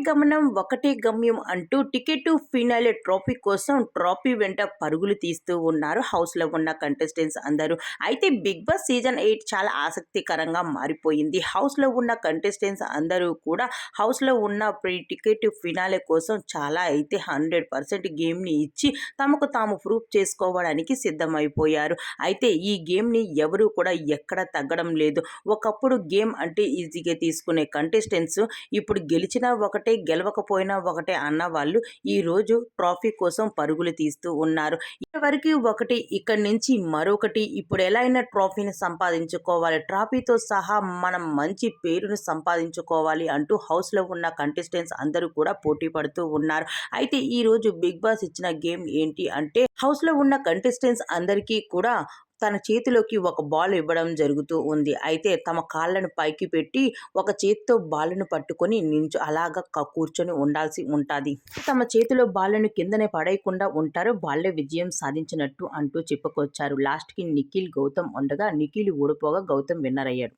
గమనం ఒకటే గమ్యం అంటూ టికెట్ టు ఫినాలే ట్రోఫీ కోసం ట్రోఫీ వెంట పరుగులు తీస్తూ ఉన్నారు హౌస్లో ఉన్న కంటెస్టెంట్స్ అందరూ. అయితే బిగ్ బాస్ సీజన్ 8 చాలా ఆసక్తికరంగా మారిపోయింది. హౌస్లో ఉన్న కంటెస్టెంట్స్ అందరూ కూడా హౌస్లో ఉన్న టికెట్ టు ఫినాలే కోసం చాలా అయితే 100% గేమ్ని ఇచ్చి తమకు తాము ప్రూవ్ చేసుకోవడానికి సిద్ధమైపోయారు. అయితే ఈ గేమ్ని ఎవరు కూడా ఎక్కడ తగ్గడం లేదు. ఒకప్పుడు గేమ్ అంటే ఈజీగా తీసుకునే కంటెస్టెంట్స్ ఇప్పుడు గెలిచినా ఒకటే గెలవకపోయినా ఒకటే అన్న వాళ్ళు ఈరోజు ట్రోఫీ కోసం పరుగులు తీస్తూ ఉన్నారు. ఇంతవరకు ఒకటి, ఇక్కడి నుంచి మరొకటి, ఇప్పుడు ఎలా అయినా ట్రోఫీని సంపాదించుకోవాలి, ట్రోఫీతో సహా మనం మంచి పేరును సంపాదించుకోవాలి అంటూ హౌస్లో ఉన్న కంటెస్టెంట్స్ అందరూ కూడా పోటీ పడుతూ ఉన్నారు. అయితే ఈరోజు బిగ్ బాస్ ఇచ్చిన గేమ్ ఏంటి అంటే హౌస్లో ఉన్న కంటెస్టెంట్స్ అందరికీ కూడా తన చేతిలోకి ఒక బాల్ ఇవ్వడం జరుగుతూ ఉంది. అయితే తమ కాళ్ళను పైకి పెట్టి ఒక చేతితో బాలును పట్టుకొని అలాగా కూర్చొని ఉండాల్సి ఉంటుంది. తమ చేతిలో బాలును కిందనే పడేయకుండా ఉంటారో వాళ్ళే విజయం సాధించినట్టు అంటూ చెప్పుకొచ్చారు. లాస్ట్కి నిఖిల్ గౌతమ్ ఉండగా నిఖిల్ ఓడిపోగా గౌతమ్ విన్నర్ అయ్యాడు.